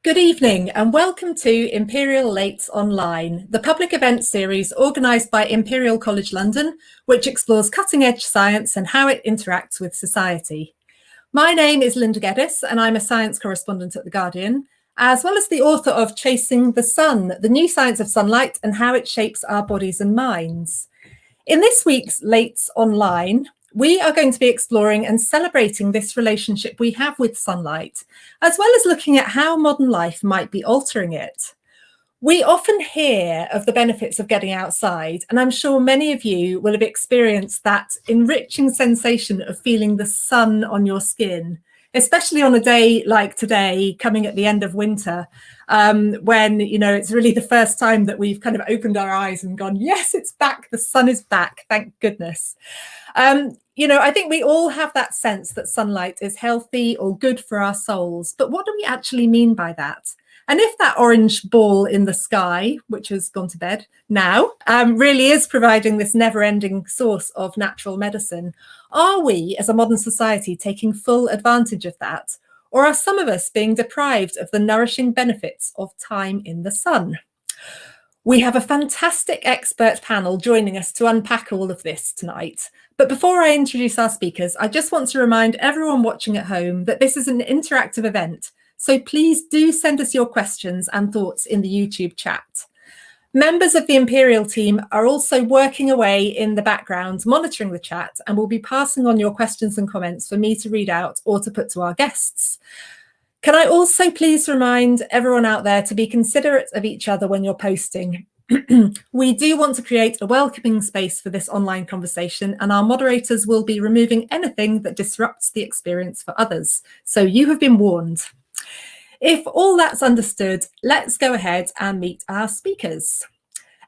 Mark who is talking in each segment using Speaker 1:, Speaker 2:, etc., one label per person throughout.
Speaker 1: Good evening and welcome to Imperial Lates Online, the public event series organised by Imperial College London, which explores cutting-edge science and how it interacts with society. My name is Linda Geddes and I'm a science correspondent at The Guardian, as well as the author of Chasing the Sun, the new science of sunlight and how it shapes our bodies and minds. In this week's Lates Online, we are going to be exploring and celebrating this relationship we have with sunlight, as well as looking at how modern life might be altering it. We often hear of the benefits of getting outside, and I'm sure many of you will have experienced that enriching sensation of feeling the sun on your skin, especially on a day like today, coming at the end of winter, when, it's really the first time that we've kind of opened our eyes and gone, yes, it's back, the sun is back, thank goodness. I think we all have that sense that sunlight is healthy or good for our souls, but what do we actually mean by that? And if that orange ball in the sky, which has gone to bed now, really is providing this never-ending source of natural medicine, are we as a modern society taking full advantage of that? Or are some of us being deprived of the nourishing benefits of time in the sun? We have a fantastic expert panel joining us to unpack all of this tonight. But before I introduce our speakers, I just want to remind everyone watching at home that this is an interactive event. So please do send us your questions and thoughts in the YouTube chat. Members of the Imperial team are also working away in the background, monitoring the chat, and will be passing on your questions and comments for me to read out or to put to our guests. Can I also please remind everyone out there to be considerate of each other when you're posting? We do want to create a welcoming space for this online conversation, and our moderators will be removing anything that disrupts the experience for others. So you have been warned. If all that's understood, let's go ahead and meet our speakers.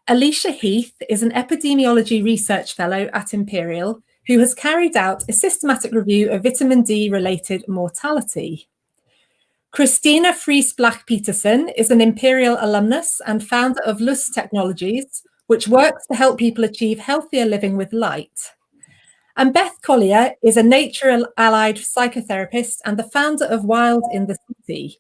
Speaker 1: Alicia Heath is an Epidemiology Research Fellow at Imperial, who has carried out a systematic review of vitamin D-related mortality. Christina Friis Blach Petersen is an Imperial alumnus and founder of Lys Technologies, which works to help people achieve healthier living with light. And Beth Collier is a nature-allied psychotherapist and the founder of Wild in the City.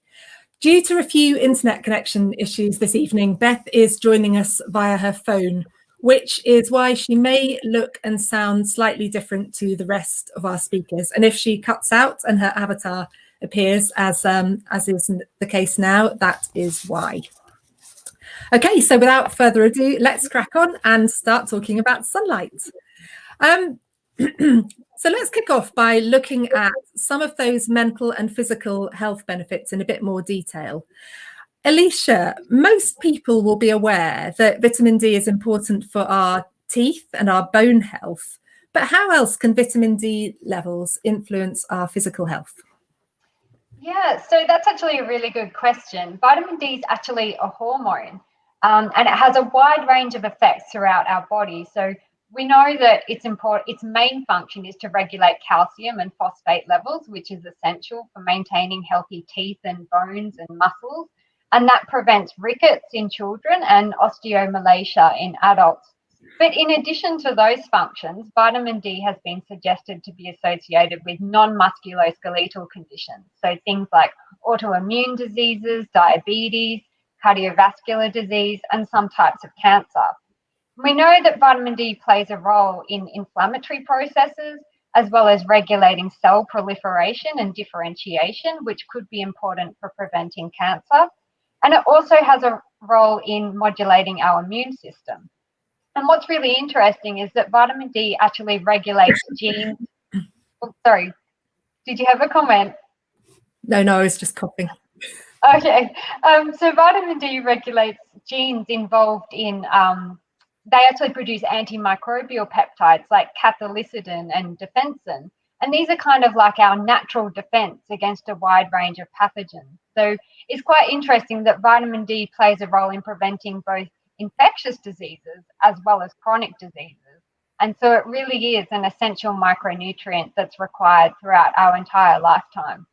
Speaker 1: Due to a few internet connection issues this evening, Beth is joining us via her phone, which is why she may look and sound slightly different to the rest of our speakers. And if she cuts out and her avatar appears as is the case now, that is why. Okay, so without further ado, let's crack on and start talking about sunlight. So let's kick off by looking at some of those mental and physical health benefits in a bit more detail. Alicia, most people will be aware that vitamin D is important for our teeth and our bone health, but how else can vitamin D levels influence our physical health?
Speaker 2: Yeah, so that's actually a really good question. Vitamin D is actually a hormone, and it has a wide range of effects throughout our body. So we know that its main function is to regulate calcium and phosphate levels, which is essential for maintaining healthy teeth and bones and muscles. And that prevents rickets in children and osteomalacia in adults. But in addition to those functions, vitamin D has been suggested to be associated with non-musculoskeletal conditions. So things like autoimmune diseases, diabetes, cardiovascular disease, and some types of cancer. We know that vitamin D plays a role in inflammatory processes, as well as regulating cell proliferation and differentiation, which could be important for preventing cancer. And it also has a role in modulating our immune system. And what's really interesting is that vitamin D actually regulates genes. Oh, sorry, did you have a comment?
Speaker 1: No, I was just coughing.
Speaker 2: Okay, so vitamin D regulates genes involved in, they actually produce antimicrobial peptides like cathelicidin and defensin. And these are kind of like our natural defense against a wide range of pathogens. So it's quite interesting that vitamin D plays a role in preventing both infectious diseases as well as chronic diseases. And so it really is an essential micronutrient that's required throughout our entire lifetime.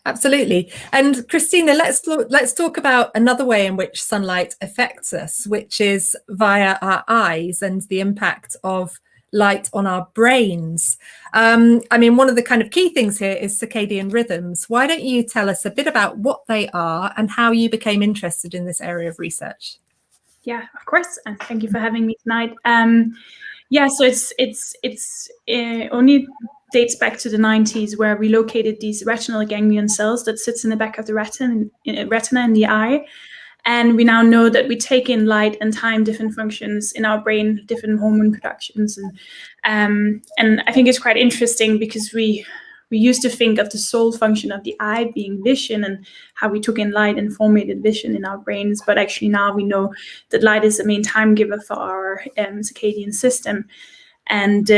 Speaker 1: Absolutely. And Christina, let's talk about another way in which sunlight affects us, which is via our eyes and the impact of light on our brains. I mean, one of the kind of key things here is circadian rhythms. Why don't you tell us a bit about what they are and how you became interested in this area of research?
Speaker 3: Yeah, of course, and thank you for having me tonight. So it's only dates back to the 90s, where we located these retinal ganglion cells that sits in the back of the retina in the eye. And we now know that we take in light and time different functions in our brain, different hormone productions. And I think it's quite interesting because we used to think of the sole function of the eye being vision and how we took in light and formatted vision in our brains. But actually now we know that light is the main time giver for our circadian system. And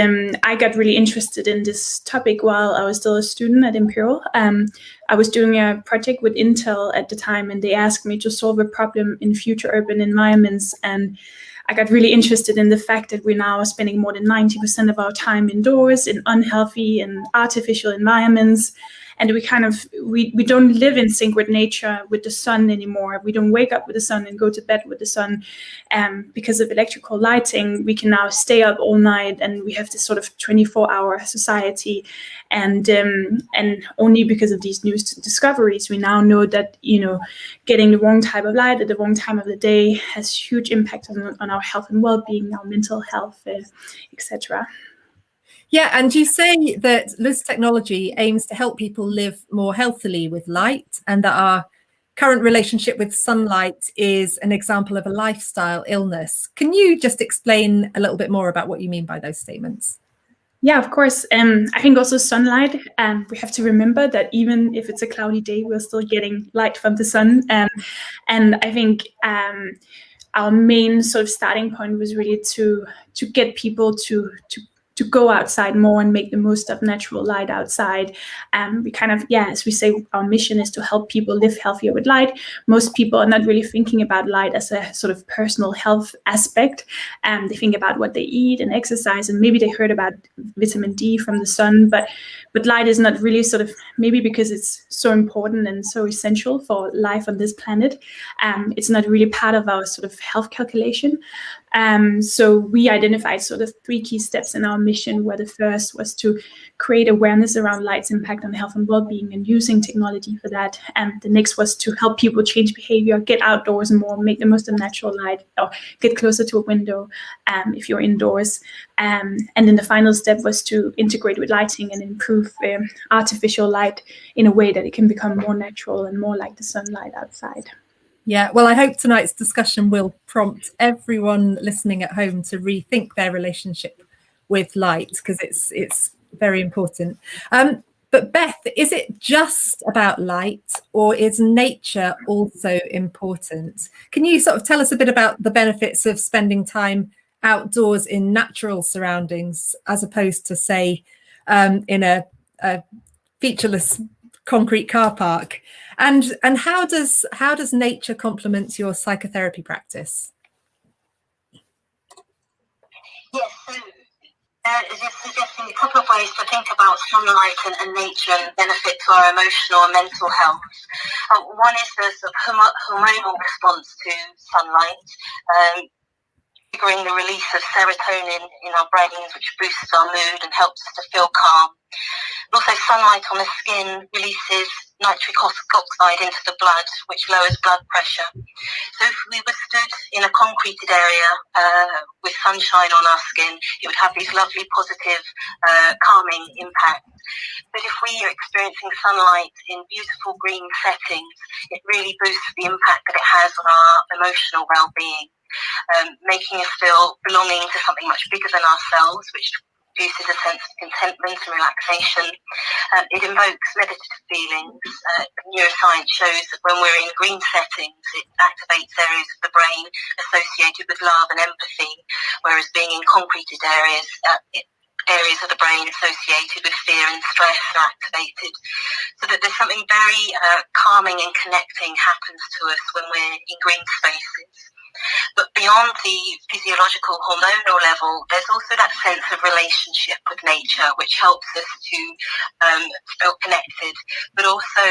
Speaker 3: I got really interested in this topic while I was still a student at Imperial. I was doing a project with Intel at the time, and they asked me to solve a problem in future urban environments. And I got really interested in the fact that we're now spending more than 90% of our time indoors in unhealthy and artificial environments. And we don't live in sync with nature, with the sun anymore. We don't wake up with the sun and go to bed with the sun. Because of electrical lighting, we can now stay up all night, and we have this sort of 24-hour society. And only because of these new discoveries, we now know that, getting the wrong type of light at the wrong time of the day has huge impact on our health and well-being, our mental health, etc.
Speaker 1: Yeah, and you say that Lys Technology aims to help people live more healthily with light, and that our current relationship with sunlight is an example of a lifestyle illness. Can you just explain a little bit more about what you mean by those statements?
Speaker 3: Yeah, of course. I think also sunlight, we have to remember that even if it's a cloudy day, we're still getting light from the sun. And I think our main sort of starting point was really to get people to go outside more and make the most of natural light outside. We as we say, our mission is to help people live healthier with light. Most people are not really thinking about light as a sort of personal health aspect. They think about what they eat and exercise, and maybe they heard about vitamin D from the sun, but light is not really sort of, maybe because it's so important and so essential for life on this planet, it's not really part of our sort of health calculation. So we identified sort of 3 key steps in our mission, where the first was to create awareness around light's impact on health and well-being and using technology for that. And the next was to help people change behavior, get outdoors more, make the most of natural light, or get closer to a window if you're indoors. And then the final step was to integrate with lighting and improve artificial light in a way that it can become more natural and more like the sunlight outside.
Speaker 1: Yeah, well, I hope tonight's discussion will prompt everyone listening at home to rethink their relationship with light, because it's very important. But Beth, is it just about light, or is nature also important? Can you sort of tell us a bit about the benefits of spending time outdoors in natural surroundings, as opposed to, say, in a featureless concrete car park, and how does nature complement your psychotherapy practice?
Speaker 4: Yes, so just suggesting a couple of ways to think about sunlight and nature and benefit to our emotional and mental health. One is the sort of hormonal response to sunlight, triggering the release of serotonin in our brains, which boosts our mood and helps us to feel calm. Also, sunlight on the skin releases nitric oxide into the blood, which lowers blood pressure. So if we were stood in a concreted area with sunshine on our skin, it would have these lovely positive calming impacts. But if we are experiencing sunlight in beautiful green settings, it really boosts the impact that it has on our emotional well-being, making us feel belonging to something much bigger than ourselves, which produces a sense of contentment and relaxation. It invokes meditative feelings. Neuroscience shows that when we're in green settings, it activates areas of the brain associated with love and empathy, whereas being in concreted areas, areas of the brain associated with fear and stress are activated. So that there's something very calming and connecting happens to us when we're in green spaces. But beyond the physiological hormonal level, there's also that sense of relationship with nature, which helps us to feel connected, but also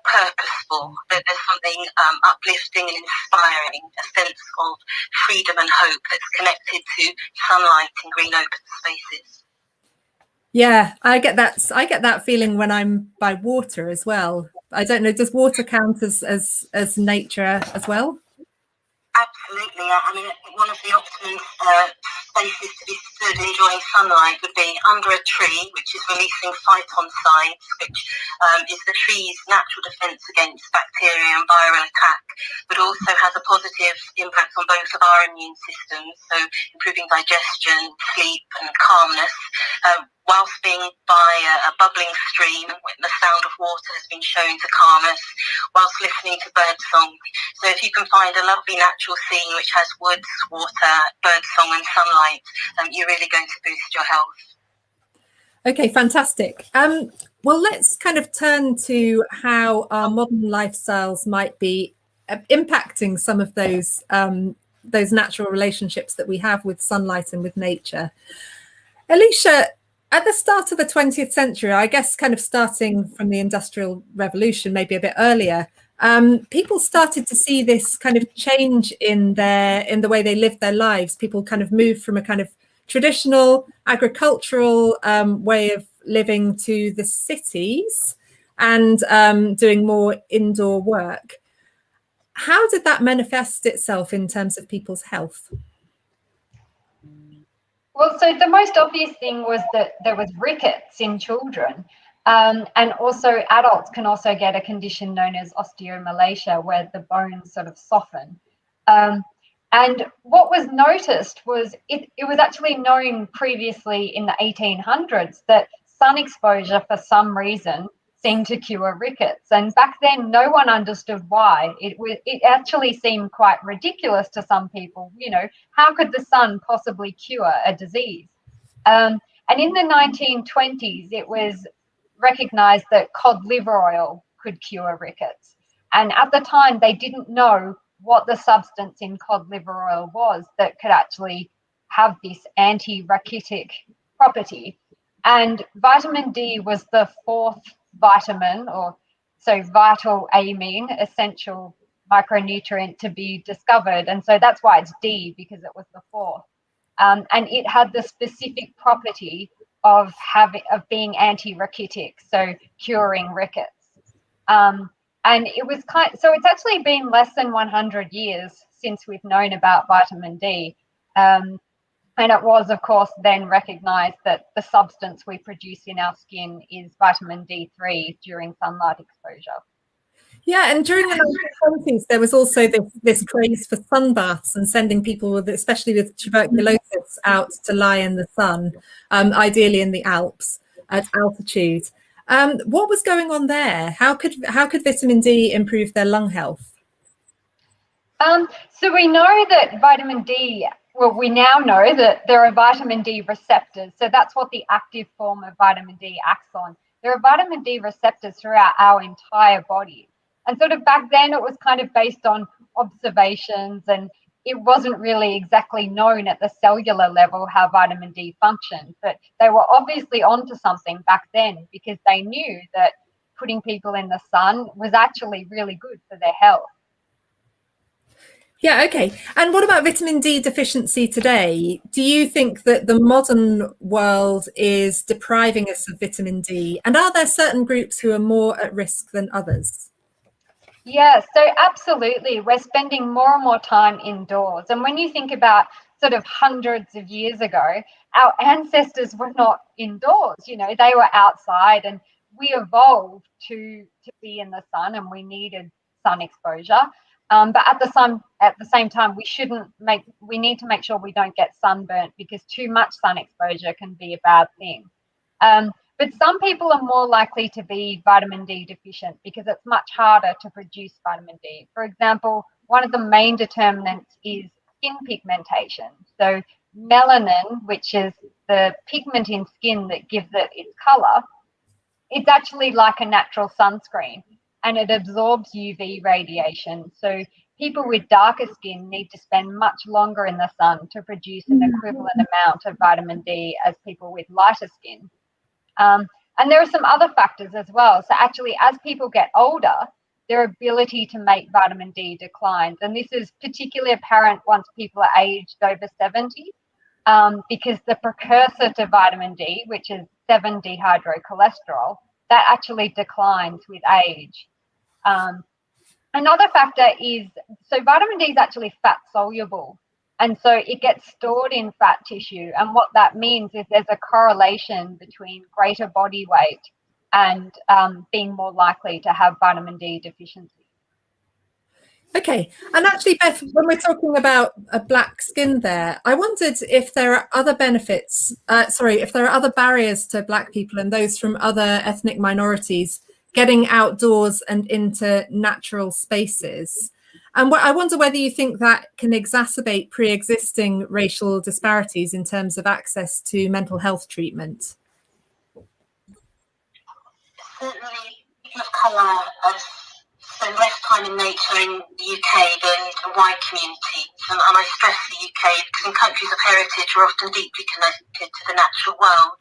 Speaker 4: purposeful. That there's something uplifting and inspiring, a sense of freedom and hope that's connected to sunlight and green open spaces.
Speaker 1: Yeah, I get that feeling when I'm by water as well. I don't know, does water count as nature as well?
Speaker 4: Absolutely. I mean, one of the optimum spaces to be stood enjoying sunlight would be under a tree, which is releasing phytoncides, which is the tree's natural defense against bacteria and viral attack, but also has a positive impact on both of our immune systems, so improving digestion, sleep and calmness, whilst being by a bubbling stream. The sound of water has been shown to calm us, whilst listening to birdsong. So if you can find a lovely natural scene which has woods, water, birdsong and sunlight, you're really going to boost your health.
Speaker 1: Okay, fantastic. Well, let's kind of turn to how our modern lifestyles might be impacting some of those natural relationships that we have with sunlight and with nature. Alicia, at the start of the 20th century, I guess kind of starting from the Industrial Revolution, maybe a bit earlier, people started to see this kind of change in the way they lived their lives. People kind of moved from a kind of traditional agricultural way of living to the cities and doing more indoor work. How did that manifest itself in terms of people's health?
Speaker 2: Well, so the most obvious thing was that there was rickets in children. And also adults can also get a condition known as osteomalacia, where the bones sort of soften. And what was noticed was it was actually known previously in the 1800s that sun exposure for some reason seemed to cure rickets. And back then, no one understood why. It actually seemed quite ridiculous to some people. You know, how could the sun possibly cure a disease? And in the 1920s, it was recognized that cod liver oil could cure rickets. And at the time, they didn't know what the substance in cod liver oil was that could actually have this anti-rachitic property. And vitamin D was the fourth vitamin, or so vital amine, essential micronutrient to be discovered. And so that's why it's D, because it was the fourth. And it had the specific property of being anti-rachitic, so curing rickets. And it was so it's actually been less than 100 years since we've known about vitamin D. And it was, of course, then recognised that the substance we produce in our skin is vitamin D3 during sunlight exposure.
Speaker 1: Yeah, and during the 1920s, there was also this craze for sunbaths and sending people, especially with tuberculosis, out to lie in the sun, ideally in the Alps at altitude. What was going on there? How could vitamin D improve their lung health?
Speaker 2: So we know that vitamin D, well, we now know that there are vitamin D receptors. So that's what the active form of vitamin D acts on. There are vitamin D receptors throughout our entire body. And sort of back then it was kind of based on observations, and it wasn't really exactly known at the cellular level how vitamin D functions. But they were obviously onto something back then, because they knew that putting people in the sun was actually really good for their health.
Speaker 1: Yeah, okay. And what about vitamin D deficiency today? Do you think that the modern world is depriving us of vitamin D? And are there certain groups who are more at risk than others?
Speaker 2: Yeah, so absolutely. We're spending more and more time indoors. And when you think about sort of hundreds of years ago, our ancestors were not indoors, you know, they were outside, and we evolved to be in the sun, and we needed sun exposure. But at the same time, we need to make sure we don't get sunburnt, because too much sun exposure can be a bad thing. But some people are more likely to be vitamin D deficient because it's much harder to produce vitamin D. For example, one of the main determinants is skin pigmentation. So melanin, which is the pigment in skin that gives it its color, it's actually like a natural sunscreen, and it absorbs UV radiation. So people with darker skin need to spend much longer in the sun to produce an equivalent amount of vitamin D as people with lighter skin. And there are some other factors as well. So actually, as people get older, their ability to make vitamin D declines. And this is particularly apparent once people are aged over 70, because the precursor to vitamin D, which is 7-dehydrocholesterol, that actually declines with age. Another factor is, so vitamin D is actually fat soluble. And so it gets stored in fat tissue. And what that means is there's a correlation between greater body weight and being more likely to have vitamin D deficiency.
Speaker 1: Okay, and actually, Beth, when we're talking about a black skin there, I wondered if there are other benefits, if there are other barriers to black people and those from other ethnic minorities getting outdoors and into natural spaces. And I wonder whether you think that can exacerbate pre-existing racial disparities in terms of access to mental health treatment.
Speaker 4: Certainly, people of colour spend less time in nature in the UK than white communities. And I stress the UK because in countries of heritage we're often deeply connected to the natural world.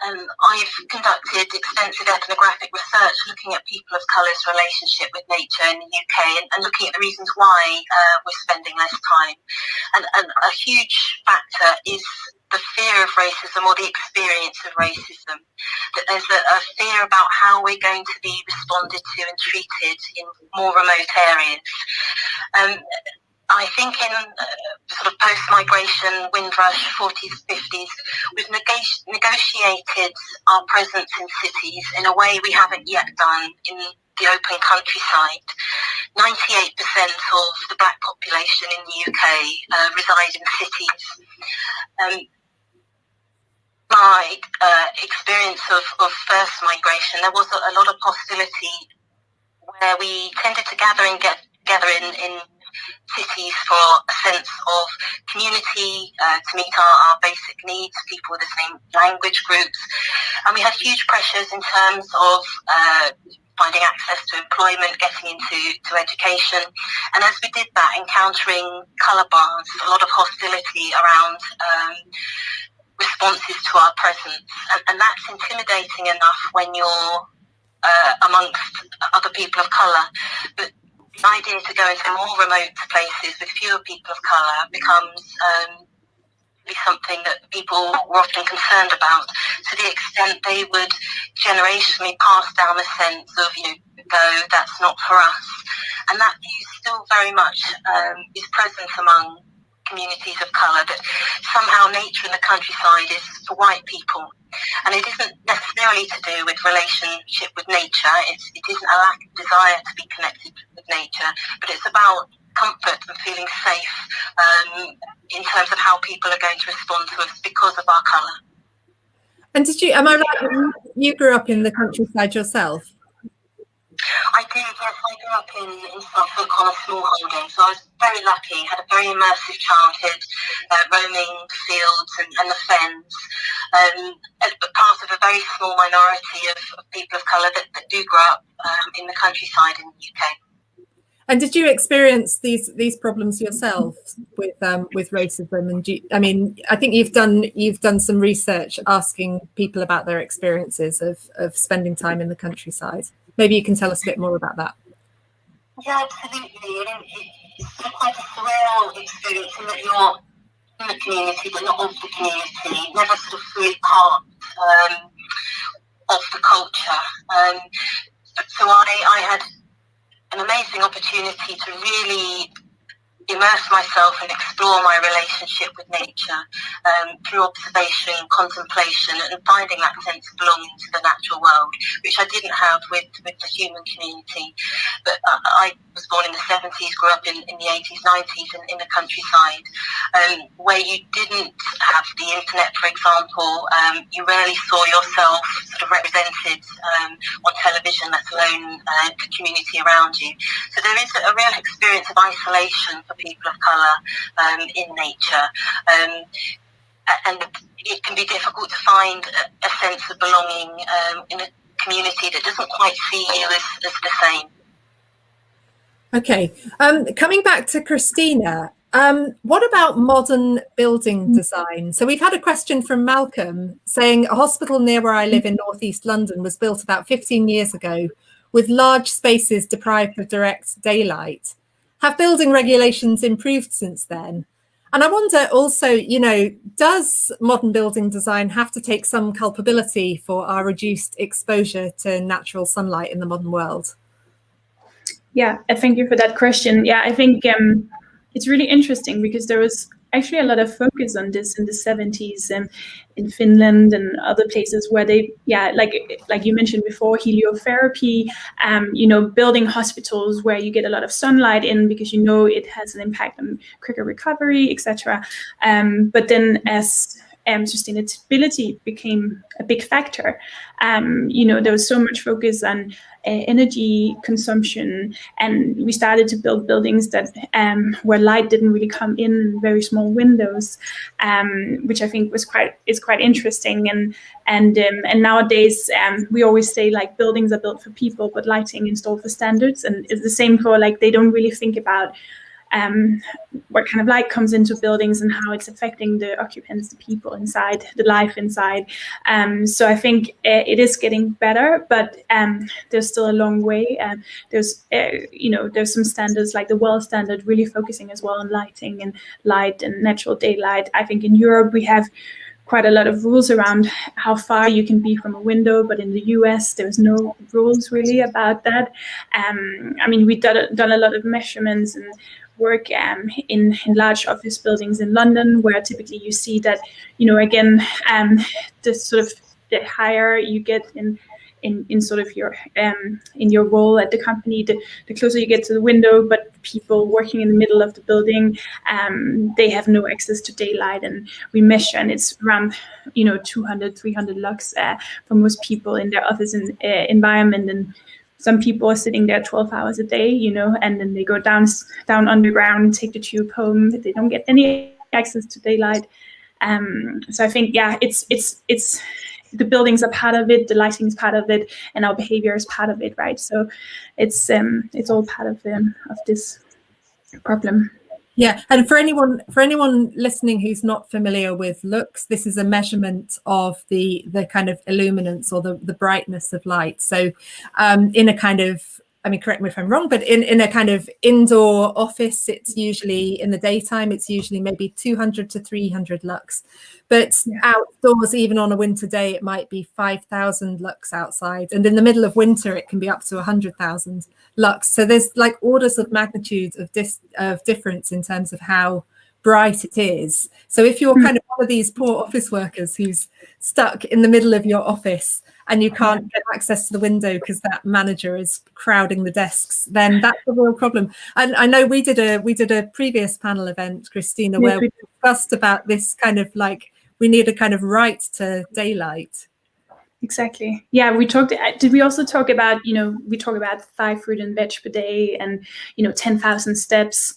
Speaker 4: I've conducted extensive ethnographic research looking at people of colour's relationship with nature in the UK and looking at the reasons why we're spending less time. And a huge factor is the fear of racism or the experience of racism. That there's a fear about how we're going to be responded to and treated in more remote areas. I think in sort of post-migration Windrush 40s, 50s, we've negotiated our presence in cities in a way we haven't yet done in the open countryside. 98% of the black population in the UK reside in cities. My experience of first migration, there was a lot of hostility where we tended to gather in cities for a sense of community, to meet our basic needs, people with the same language groups. And we had huge pressures in terms of finding access to employment, getting into education. And as we did that, encountering colour bars, a lot of hostility around responses to our presence. And that's intimidating enough when you're amongst other people of colour. But the idea to go into more remote places with fewer people of colour becomes something that people were often concerned about, to the extent they would generationally pass down the sense of, no, that's not for us. And that view still very much is present among communities of colour, that somehow nature in the countryside is for white people. And it isn't necessarily to do with relationship with nature. It isn't a lack of desire to be connected with nature, but it's about comfort and feeling safe in terms of how people are going to respond to us because of our colour.
Speaker 1: And am I right, you grew up in the countryside yourself?
Speaker 4: I did, yes. I grew up in Suffolk on a small holding, so I was very lucky, had a very immersive childhood, roaming the fields and the fens, but part of a very small minority of people of colour that do grow up in the countryside in the UK.
Speaker 1: And did you experience these problems yourself with racism? And I think you've done some research asking people about their experiences of spending time in the countryside. Maybe you can tell us a bit more about that.
Speaker 4: Yeah, absolutely. It's quite a surreal experience in that you're in the community but not of the community, never sort of fully part of the culture. So I had an amazing opportunity to really immerse myself and explore my relationship with nature through observation, contemplation, and finding that sense of belonging to the natural world, which I didn't have with the human community. But I was born in the 70s, grew up in the 80s, 90s in the countryside, where you didn't have the internet, for example. You rarely saw yourself sort of represented on television, let alone the community around you. So there is a real experience of isolation for people of colour in nature, and it can be difficult to find a sense of belonging in a community that doesn't quite see you as the same.
Speaker 1: Okay, coming back to Christina, what about modern building design? So we've had a question from Malcolm saying a hospital near where I live in northeast London was built about 15 years ago with large spaces deprived of direct daylight. Have building regulations improved since then? And I wonder also, you know, does modern building design have to take some culpability for our reduced exposure to natural sunlight in the modern world?
Speaker 3: Yeah, thank you for that question. Yeah, I think it's really interesting because there was actually a lot of focus on this in the 70s in Finland and other places where they, like you mentioned before, heliotherapy, you know, building hospitals where you get a lot of sunlight in because you know it has an impact on quicker recovery, etc. But then as sustainability became a big factor, you know, there was so much focus on energy consumption, and we started to build buildings that where light didn't really come in, very small windows, which I think is quite interesting. And nowadays we always say like buildings are built for people, but lighting installed for standards, and it's the same for like they don't really think about what kind of light comes into buildings and how it's affecting the occupants, the people inside, the life inside. So I think it is getting better, but there's still a long way. There's some standards like the WELL standard really focusing as well on lighting and light and natural daylight. I think in Europe we have quite a lot of rules around how far you can be from a window, but in the US there's no rules really about that. I mean, we've done a lot of measurements and work in large office buildings in London, where typically you see that, you know, again, the sort of the higher you get in sort of your in your role at the company, the closer you get to the window. But people working in the middle of the building, they have no access to daylight, and we measure, and it's around 200, 300 lux for most people in their office environment. And some people are sitting there 12 hours a day, and then they go down underground, take the tube home. They don't get any access to daylight. So I think, it's the buildings are part of it, the lighting is part of it, and our behavior is part of it, right? So it's all part of this problem.
Speaker 1: Yeah, and for anyone listening who's not familiar with lux, this is a measurement of the kind of illuminance or the brightness of light. So in a kind of, I mean, correct me if I'm wrong, but in a kind of indoor office, it's usually in the daytime, it's usually maybe 200 to 300 lux. But outdoors, even on a winter day, it might be 5,000 lux outside. And in the middle of winter, it can be up to 100,000 lux. So there's like orders of magnitude of difference in terms of how bright it is. So if you're kind of one of these poor office workers who's stuck in the middle of your office and you can't get access to the window because that manager is crowding the desks, then that's a real problem. And I know we did a previous panel event, Christina, where we discussed about this kind of like, we need a kind of right to daylight.
Speaker 3: Exactly. Yeah, we talked. Did we also talk about, we talk about 5 fruit and veg per day and, 10,000 steps.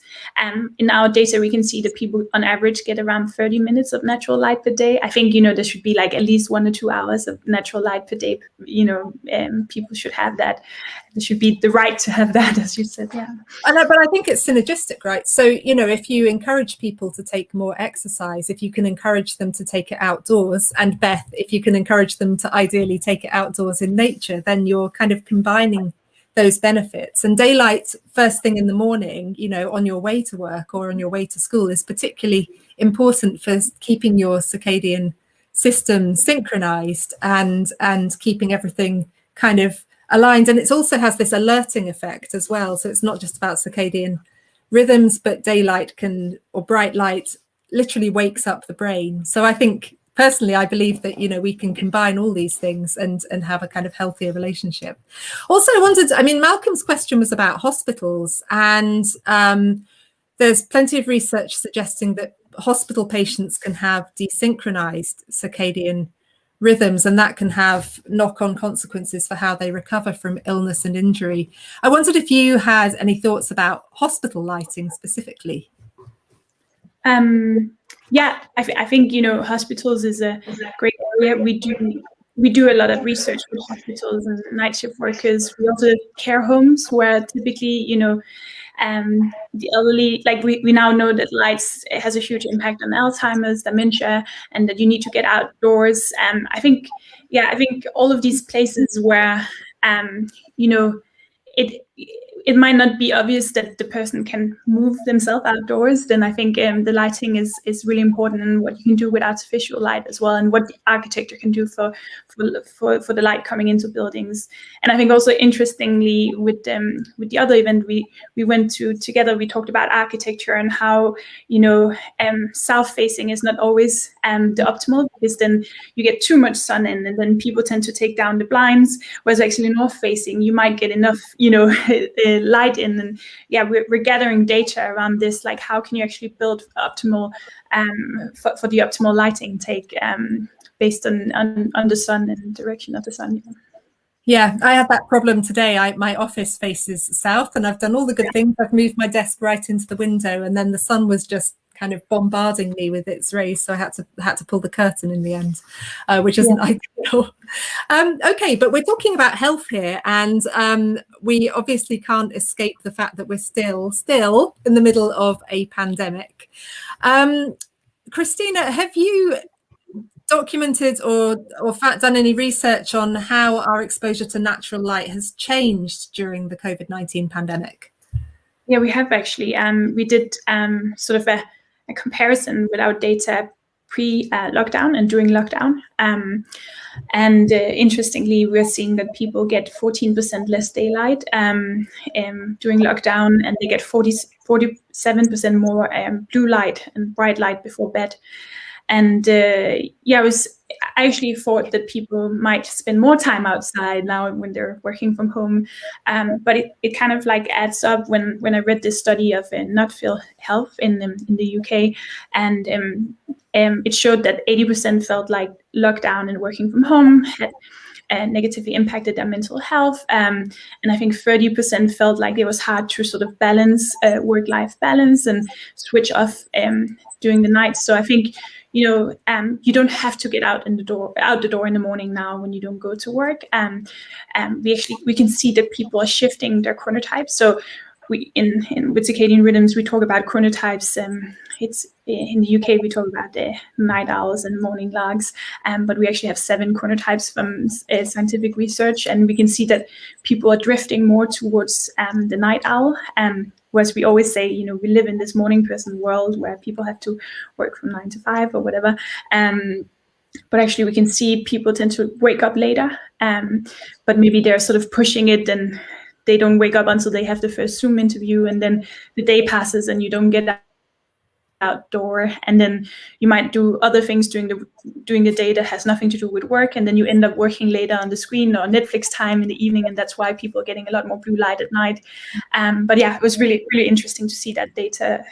Speaker 3: In our data, we can see that people on average get around 30 minutes of natural light per day. I think, there should be like at least 1 or 2 hours of natural light per day. People should have that. There should be the right to have that, as you said. Yeah.
Speaker 1: But I think it's synergistic, right? So, if you encourage people to take more exercise, if you can encourage them to take it outdoors, and Beth, if you can encourage them to ideally take it outdoors in nature, then you're kind of combining those benefits. And daylight first thing in the morning, on your way to work or on your way to school, is particularly important for keeping your circadian system synchronized and keeping everything kind of aligned. And it also has this alerting effect as well. So it's not just about circadian rhythms, but daylight or bright light literally wakes up the brain. So I think personally, I believe that, we can combine all these things and have a kind of healthier relationship. Also, I wondered, Malcolm's question was about hospitals, and there's plenty of research suggesting that hospital patients can have desynchronized circadian rhythms, and that can have knock-on consequences for how they recover from illness and injury. I wondered if you had any thoughts about hospital lighting specifically.
Speaker 3: I think hospitals is a great area. We do a lot of research with hospitals and night shift workers. We also have care homes where typically the elderly, like we now know that lights has a huge impact on Alzheimer's, dementia, and that you need to get outdoors. I think all of these places where, you know, it might not be obvious that the person can move themselves outdoors, then I think the lighting is really important, and what you can do with artificial light as well, and what the architecture can do for the light coming into buildings. And I think also interestingly with the other event we went to together, we talked about architecture and how, you know, south facing is not always the optimal, because then you get too much sun in, and then people tend to take down the blinds, whereas actually north facing you might get enough, you know, light in. And yeah, we're gathering data around this, like how can you actually build optimal for the optimal lighting take based on the sun and direction of the sun.
Speaker 1: Yeah, I had that problem today. My office faces south, and I've done all the good things. I've moved my desk right into the window, and then the sun was just kind of bombarding me with its rays, so I had to pull the curtain in the end, which isn't ideal. Okay, but we're talking about health here, and we obviously can't escape the fact that we're still in the middle of a pandemic. Christina, have you documented or done any research on how our exposure to natural light has changed during the COVID-19 pandemic?
Speaker 3: Yeah, we have actually. We did sort of a comparison with our data pre-lockdown and during lockdown. And interestingly, we're seeing that people get 14% less daylight during lockdown, and they get 47% more blue light and bright light before bed. And I actually thought that people might spend more time outside now when they're working from home, but it kind of like adds up when I read this study of Nuffield Health in the UK, and it showed that 80% felt like lockdown and working from home had negatively impacted their mental health, and I think 30% felt like it was hard to sort of balance work-life balance and switch off during the night. So I think, you know, you don't have to get out the door in the morning now when you don't go to work. We can see that people are shifting their chronotypes. So with circadian rhythms, we talk about chronotypes. It's in the UK we talk about the night owls and morning larks, but we actually have 7 chronotypes from scientific research, and we can see that people are drifting more towards the night owl. Whereas we always say, you know, we live in this morning person world where people have to work from 9 to 5 or whatever. But actually we can see people tend to wake up later, but maybe they're sort of pushing it, and they don't wake up until they have the first Zoom interview, and then the day passes and you don't get outdoor, and then you might do other things during the day that has nothing to do with work, and then you end up working later on the screen or Netflix time in the evening, and that's why people are getting a lot more blue light at night. But yeah, it was really, really interesting to see that data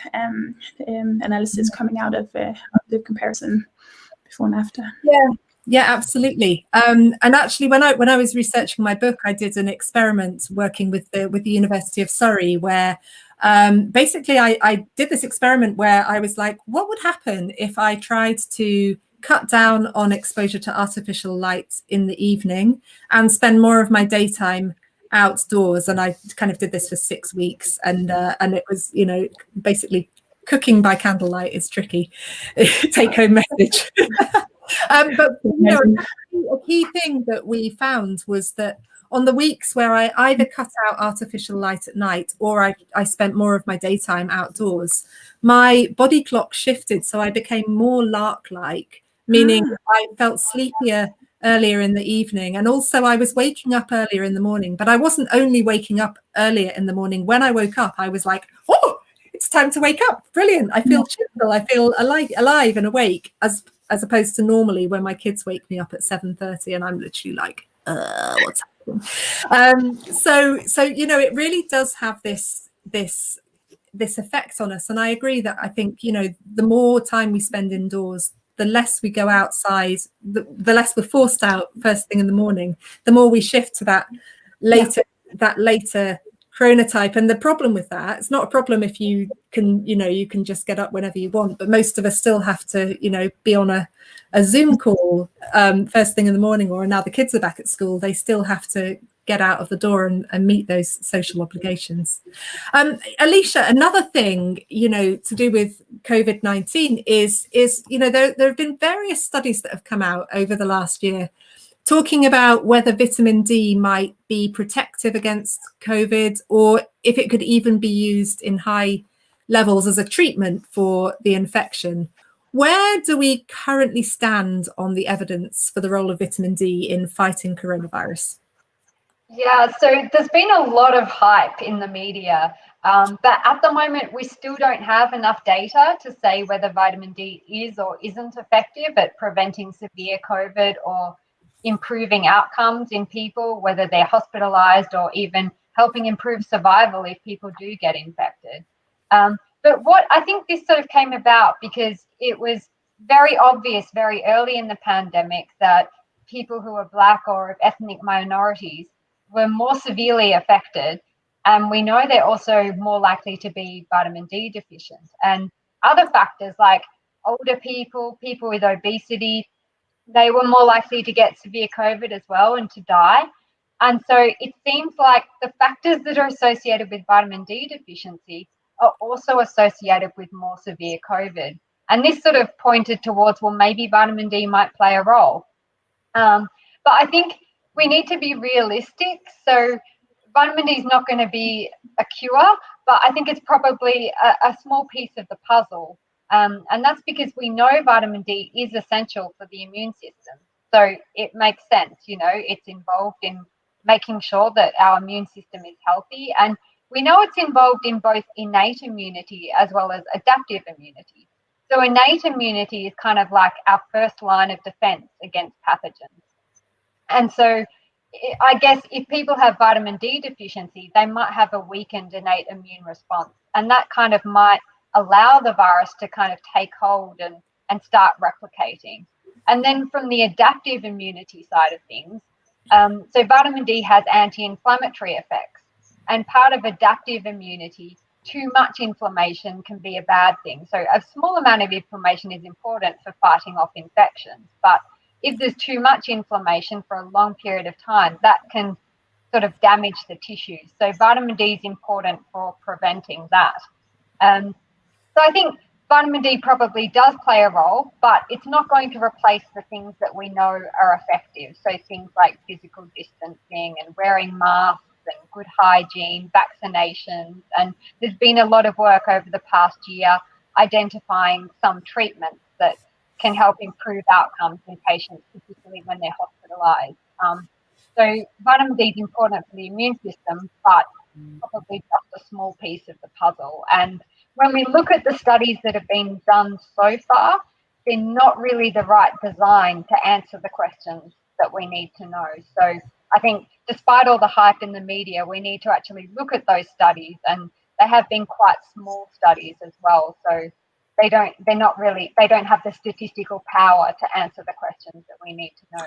Speaker 3: analysis coming out of the comparison before and after.
Speaker 1: Yeah, absolutely. And actually, when I was researching my book, I did an experiment working with the University of Surrey, where basically I did this experiment where I was like, what would happen if I tried to cut down on exposure to artificial light in the evening and spend more of my daytime outdoors? And I kind of did this for 6 weeks, and it was, you know, basically cooking by candlelight is tricky. Take home message. But you know, a key thing that we found was that on the weeks where I either cut out artificial light at night or I spent more of my daytime outdoors, my body clock shifted, so I became more lark-like, meaning I felt sleepier earlier in the evening, and also I was waking up earlier in the morning. But I wasn't only waking up earlier in the morning. When I woke up, I was like, oh, it's time to wake up. Brilliant. I feel cheerful. I feel alive and awake, as opposed to normally when my kids wake me up at 7:30 and I'm literally like, what's happening? So you know, it really does have this effect on us. And I agree that I think, you know, the more time we spend indoors, the less we go outside, the less we're forced out first thing in the morning, the more we shift to that later chronotype. And the problem with that, it's not a problem if you can just get up whenever you want, but most of us still have to, you know, be on a Zoom call first thing in the morning, or now the kids are back at school, they still have to get out of the door and meet those social obligations. Alicia, another thing, to do with COVID-19 is there have been various studies that have come out over the last year talking about whether vitamin D might be protective against COVID, or if it could even be used in high levels as a treatment for the infection. Where do we currently stand on the evidence for the role of vitamin D in fighting coronavirus?
Speaker 2: Yeah, so there's been a lot of hype in the media, but at the moment we still don't have enough data to say whether vitamin D is or isn't effective at preventing severe COVID or improving outcomes in people, whether they're hospitalized or even helping improve survival if people do get infected. But what I think this sort of came about because it was very obvious very early in the pandemic that people who are Black or of ethnic minorities were more severely affected. And we know they're also more likely to be vitamin D deficient. And other factors like older people, people with obesity, they were more likely to get severe COVID as well and to die. And so it seems like the factors that are associated with vitamin D deficiency are also associated with more severe COVID. And this sort of pointed towards, well, maybe vitamin D might play a role. But I think we need to be realistic. So vitamin D is not going to be a cure, but I think it's probably a small piece of the puzzle. And that's because we know vitamin D is essential for the immune system. So it makes sense, it's involved in making sure that our immune system is healthy. And we know it's involved in both innate immunity as well as adaptive immunity. So innate immunity is kind of like our first line of defense against pathogens. And so I guess if people have vitamin D deficiency, they might have a weakened innate immune response. And that kind of might allow the virus to kind of take hold and start replicating. And then from the adaptive immunity side of things, so vitamin D has anti-inflammatory effects. And part of adaptive immunity, too much inflammation can be a bad thing. So a small amount of inflammation is important for fighting off infections. But if there's too much inflammation for a long period of time, that can sort of damage the tissues. So vitamin D is important for preventing that. So I think vitamin D probably does play a role, but it's not going to replace the things that we know are effective. So things like physical distancing and wearing masks and good hygiene, vaccinations. And there's been a lot of work over the past year identifying some treatments that can help improve outcomes in patients, particularly when they're hospitalized. So vitamin D is important for the immune system, but probably just a small piece of the puzzle. And when we look at the studies that have been done so far, they're not really the right design to answer the questions that we need to know. So I think despite all the hype in the media, we need to actually look at those studies, and they have been quite small studies as well. So they don't have the statistical power to answer the questions that we need to know.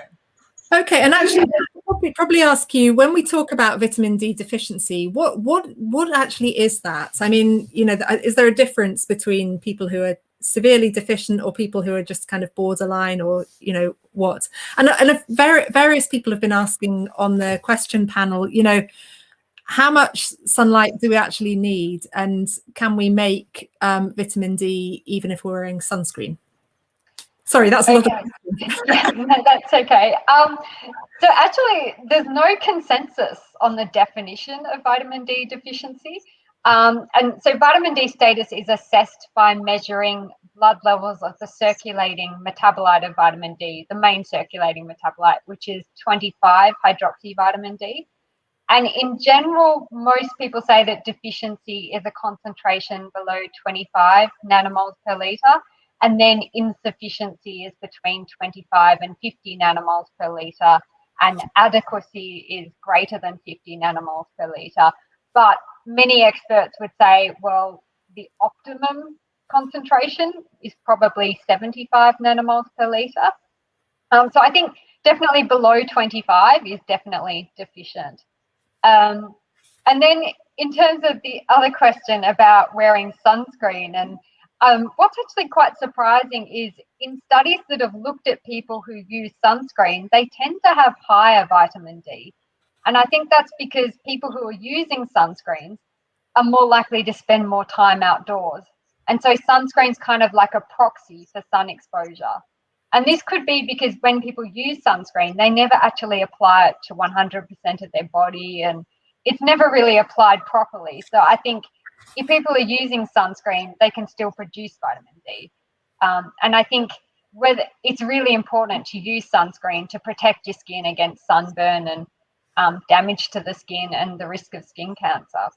Speaker 1: Okay, and actually, I'll probably ask you, when we talk about vitamin D deficiency, what actually is that? I mean, is there a difference between people who are severely deficient or people who are just kind of borderline, or what? And various people have been asking on the question panel, how much sunlight do we actually need, and can we make vitamin D even if we're wearing sunscreen? Sorry, that's a lot of
Speaker 2: No, that's okay. So actually, there's no consensus on the definition of vitamin D deficiency. And so vitamin D status is assessed by measuring blood levels of the circulating metabolite of vitamin D, the main circulating metabolite, which is 25-hydroxyvitamin D. And in general, most people say that deficiency is a concentration below 25 nanomoles per litre. And then insufficiency is between 25 and 50 nanomoles per litre, and adequacy is greater than 50 nanomoles per litre. But many experts would say, well, the optimum concentration is probably 75 nanomoles per litre. So I think definitely below 25 is definitely deficient. And then in terms of the other question about wearing sunscreen, and what's actually quite surprising is in studies that have looked at people who use sunscreen, they tend to have higher vitamin D. And I think that's because people who are using sunscreens are more likely to spend more time outdoors. And so sunscreen's kind of like a proxy for sun exposure. And this could be because when people use sunscreen, they never actually apply it to 100% of their body, and it's never really applied properly. So I think if people are using sunscreen, they can still produce vitamin D. And I think whether it's really important to use sunscreen to protect your skin against sunburn and damage to the skin and the risk of skin cancer.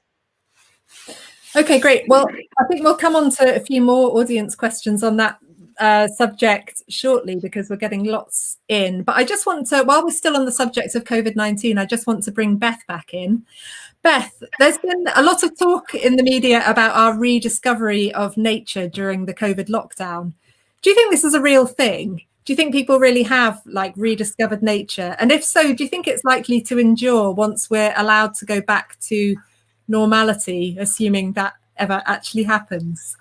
Speaker 1: Okay, great. Well, I think we'll come on to a few more audience questions on that subject shortly, because we're getting lots in. But I just want to, while we're still on the subject of COVID-19, I just want to bring Beth back in. Beth, there's been a lot of talk in the media about our rediscovery of nature during the COVID lockdown. Do you think this is a real thing? Do you think people really have like rediscovered nature? And if so, do you think it's likely to endure once we're allowed to go back to normality, assuming that ever actually happens?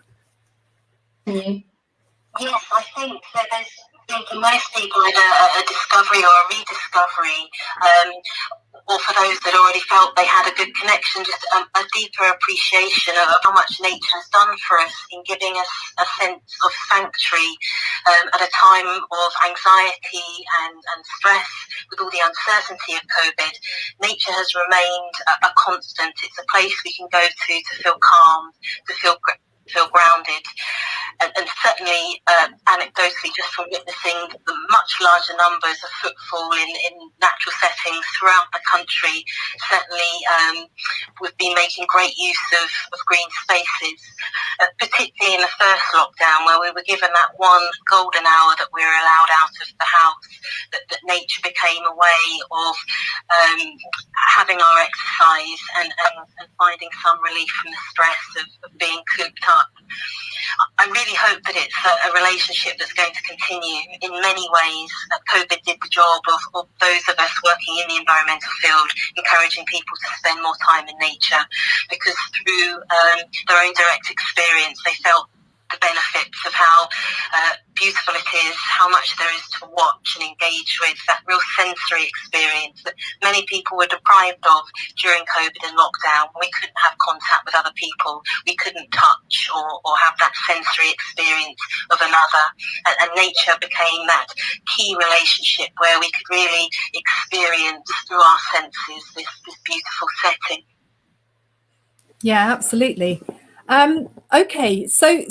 Speaker 4: Yes, I think that there's been for most people a discovery or a rediscovery, or for those that already felt they had a good connection, just a deeper appreciation of how much nature has done for us in giving us a sense of sanctuary at a time of anxiety and stress with all the uncertainty of COVID. Nature has remained a constant. It's a place we can go to feel calm, to feel grounded. And certainly, anecdotally, just from witnessing the much larger numbers of footfall in natural settings throughout the country, certainly we've been making great use of green spaces, particularly in the first lockdown, where we were given that one golden hour that we were allowed out of the house, that nature became a way of having our exercise and finding some relief from the stress of being cooped up. I really hope that it's a relationship that's going to continue. In many ways, COVID did the job of those of us working in the environmental field, encouraging people to spend more time in nature, because through their own direct experience, they felt the benefits of how beautiful it is, how much there is to watch and engage with, that real sensory experience that many people were deprived of during COVID and lockdown. We couldn't have contact with other people, we couldn't touch or have that sensory experience of another, and nature became that key relationship where we could really experience through our senses this beautiful setting.
Speaker 1: Yeah, absolutely. Okay, so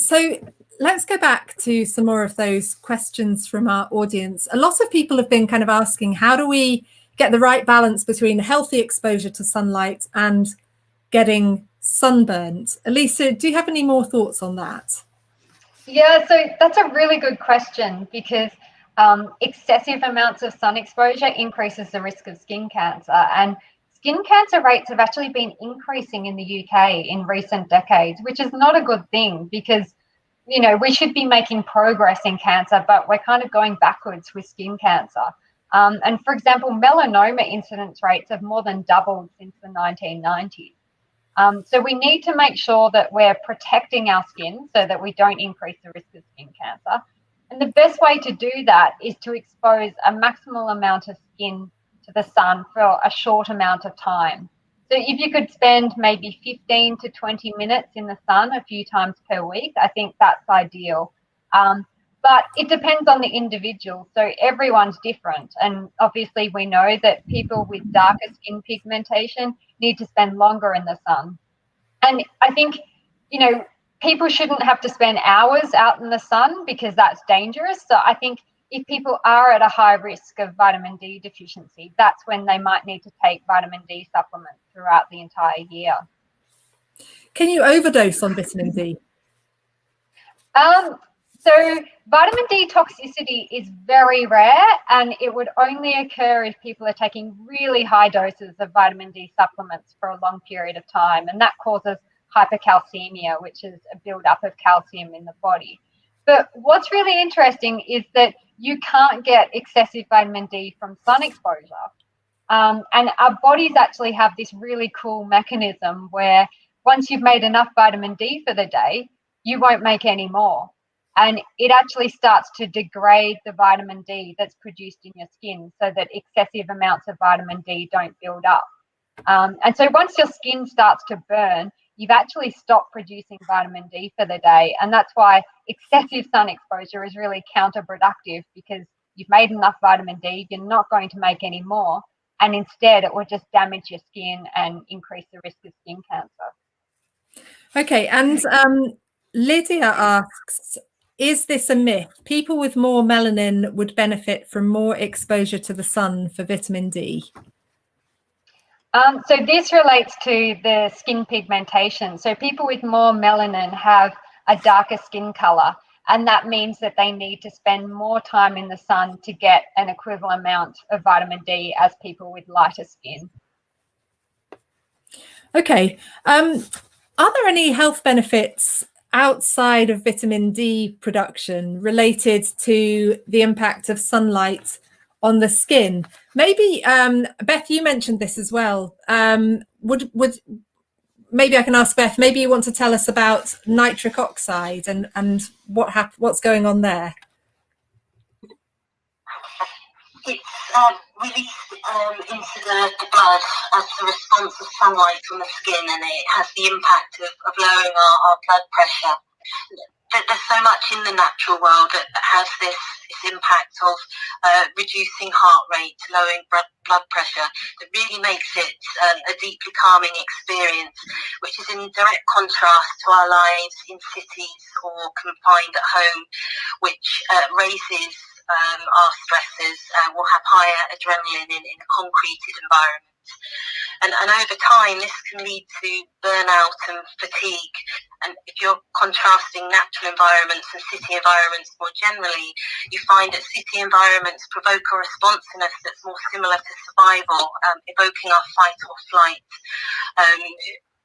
Speaker 1: let's go back to some more of those questions from our audience. A lot of people have been kind of asking, how do we get the right balance between healthy exposure to sunlight and getting sunburnt? Alicia, do you have any more thoughts on that?
Speaker 2: Yeah, so that's a really good question, because excessive amounts of sun exposure increases the risk of skin cancer. And skin cancer rates have actually been increasing in the UK in recent decades, which is not a good thing, because, you know, we should be making progress in cancer, but we're kind of going backwards with skin cancer. And for example, melanoma incidence rates have more than doubled since the 1990s. So we need to make sure that we're protecting our skin so that we don't increase the risk of skin cancer. And the best way to do that is to expose a maximal amount of skin to the sun for a short amount of time. So if you could spend maybe 15 to 20 minutes in the sun a few times per week, I think that's ideal. But it depends on the individual. So everyone's different. And obviously we know that people with darker skin pigmentation need to spend longer in the sun. And I think, you know, people shouldn't have to spend hours out in the sun because that's dangerous. So I think if people are at a high risk of vitamin D deficiency, that's when they might need to take vitamin D supplements throughout the entire year.
Speaker 1: Can you overdose on vitamin D?
Speaker 2: So vitamin D toxicity is very rare, and it would only occur if people are taking really high doses of vitamin D supplements for a long period of time, and that causes hypercalcemia, which is a buildup of calcium in the body. But what's really interesting is that you can't get excessive vitamin D from sun exposure. And our bodies actually have this really cool mechanism where once you've made enough vitamin D for the day, you won't make any more. and it actually starts to degrade the vitamin D that's produced in your skin so that excessive amounts of vitamin D don't build up. And so once your skin starts to burn, you've actually stopped producing vitamin D for the day. And that's why excessive sun exposure is really counterproductive, because you've made enough vitamin D, you're not going to make any more. And instead, it will just damage your skin and increase the risk of skin cancer.
Speaker 1: Okay, and Lydia asks, is this a myth? People with more melanin would benefit from more exposure to the sun for vitamin D?
Speaker 2: So this relates to the skin pigmentation. So people with more melanin have a darker skin color, and that means that they need to spend more time in the sun to get an equivalent amount of vitamin D as people with lighter skin.
Speaker 1: Okay. Are there any health benefits outside of vitamin D production related to the impact of sunlight on the skin? Maybe, Beth, you mentioned this as well. Maybe I can ask Beth, maybe you want to tell us about nitric oxide and what's going on there?
Speaker 4: It's released into the blood as a response of sunlight on the skin, and it has the impact of lowering our blood pressure. There's so much in the natural world that has this impact of reducing heart rate, lowering blood pressure, that really makes it a deeply calming experience, which is in direct contrast to our lives in cities or confined at home, which raises our stresses. We'll have higher adrenaline in a concreted environment. And over time, this can lead to burnout and fatigue. And if you're contrasting natural environments and city environments more generally, you find that city environments provoke a response in us that's more similar to survival, evoking our fight or flight.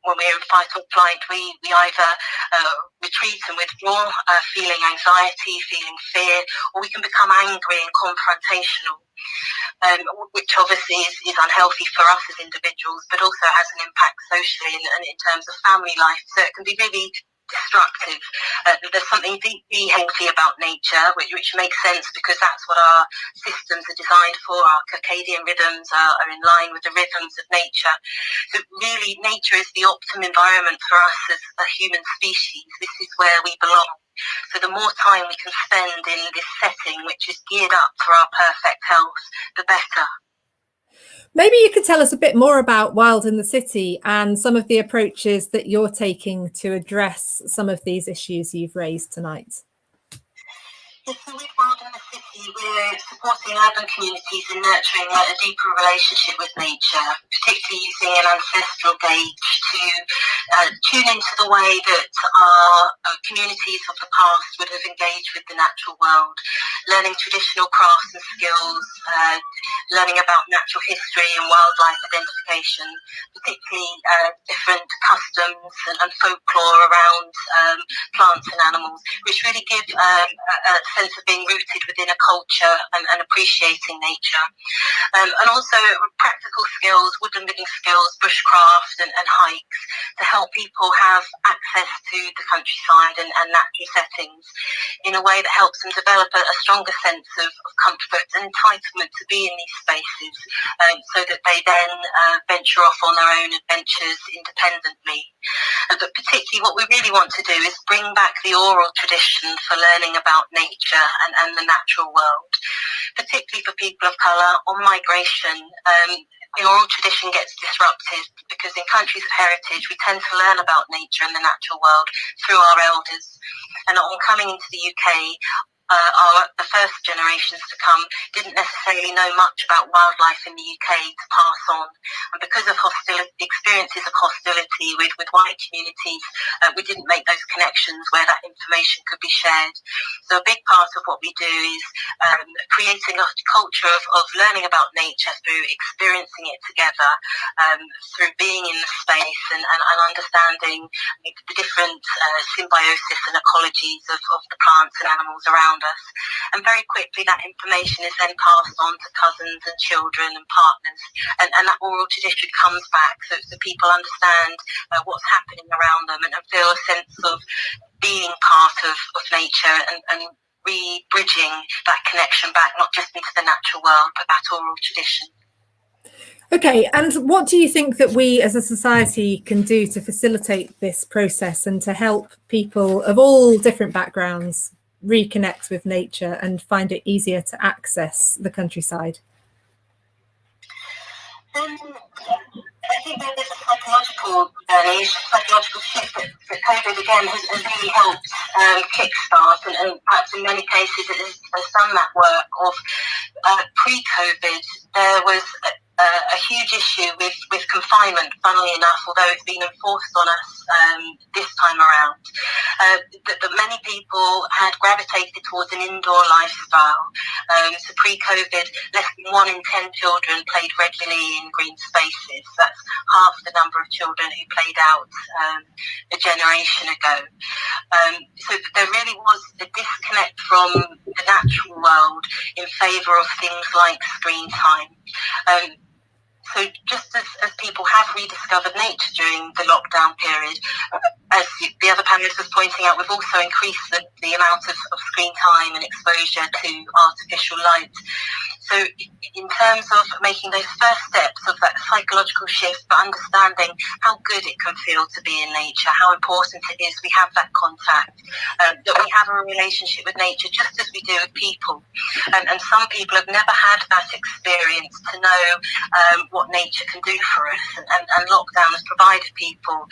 Speaker 4: When we're in fight or flight, we either retreat and withdraw, feeling anxiety, feeling fear, or we can become angry and confrontational, which obviously is unhealthy for us as individuals, but also has an impact socially and in terms of family life. So it can be really destructive. There's something deeply healthy about nature, which makes sense because that's what our systems are designed for. Our circadian rhythms are in line with the rhythms of nature. So really, nature is the optimum environment for us as a human species. This is where we belong. So the more time we can spend in this setting, which is geared up for our perfect health, the better.
Speaker 1: Maybe you could tell us a bit more about Wild in the City and some of the approaches that you're taking to address some of these issues you've raised tonight.
Speaker 4: Yes, so with Wild in the City, we're supporting urban communities in nurturing a deeper relationship with nature, particularly using an ancestral gauge to tune into the way that our communities of the past would have engaged with the natural world, learning traditional crafts and skills, learning about natural history and wildlife identification, particularly different customs and folklore around plants and animals, which really give a sense of being rooted within a culture and appreciating nature. And also practical skills, wood and living skills, bushcraft and hikes, to help people have access to the countryside and natural settings in a way that helps them develop a stronger sense of comfort and entitlement to be in these spaces, so that they then venture off on their own adventures independently. But particularly what we really want to do is bring back the oral tradition for learning about nature and the natural world, particularly for people of colour on migration. The oral tradition gets disrupted because in countries of heritage we tend to learn about nature and the natural world through our elders, and on coming into the UK, the first generations to come didn't necessarily know much about wildlife in the UK to pass on, and because of experiences of hostility with white communities, we didn't make those connections where that information could be shared. So a big part of what we do is creating a culture of learning about nature through experiencing it together, through being in the space and understanding the different symbiosis and ecologies of the plants and animals around around us. And very quickly that information is then passed on to cousins and children and partners, and that oral tradition comes back so people understand what's happening around them and feel a sense of being part of nature and re-bridging that connection back, not just into the natural world, but that oral tradition.
Speaker 1: Okay, and what do you think that we as a society can do to facilitate this process and to help people of all different backgrounds reconnect with nature and find it easier to access the countryside?
Speaker 4: I think that there's a psychological journey, psychological shift that COVID again has really helped kickstart, and perhaps in many cases it has done that work of pre-COVID. There was a huge issue with confinement, funnily enough, although it's been enforced on us this time around, that many people had gravitated towards an indoor lifestyle. So pre-COVID, less than 1 in 10 children played regularly in green spaces. That's half the number of children who played out a generation ago. So there really was a disconnect from the natural world in favour of things like screen time. So just as people have rediscovered nature during the lockdown period, as the other panelists was pointing out, we've also increased the amount of screen time and exposure to artificial light. So in terms of making those first steps of that psychological shift, but understanding how good it can feel to be in nature, how important it is we have that contact, that we have a relationship with nature just as we do with people. And some people have never had that experience to know what nature can do for us, and lockdown has provided people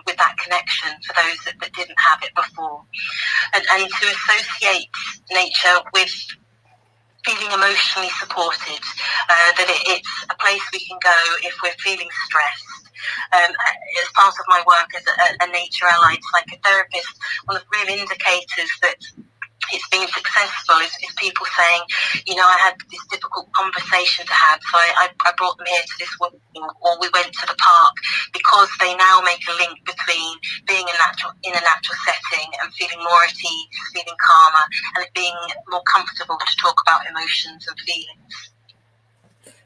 Speaker 4: with that connection for those that didn't have it before. And to associate nature with feeling emotionally supported, that it's a place we can go if we're feeling stressed. As part of my work as a nature-allied psychotherapist, one of the real indicators that it's been successful is people saying, you know, I had this difficult conversation to have, so I brought them here to this work, or we went to the park, because they now make a link between being in a natural setting and feeling more at ease, feeling calmer, and it being more comfortable to talk about emotions and feelings.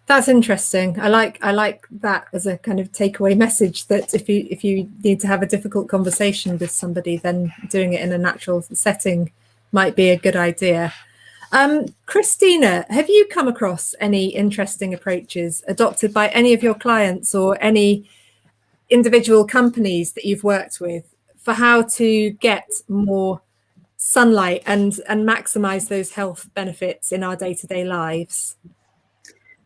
Speaker 1: That's interesting. I like that as a kind of takeaway message, that if you need to have a difficult conversation with somebody, then doing it in a natural setting might be a good idea. Christina, have you come across any interesting approaches adopted by any of your clients or any individual companies that you've worked with for how to get more sunlight and maximize those health benefits in our day-to-day lives?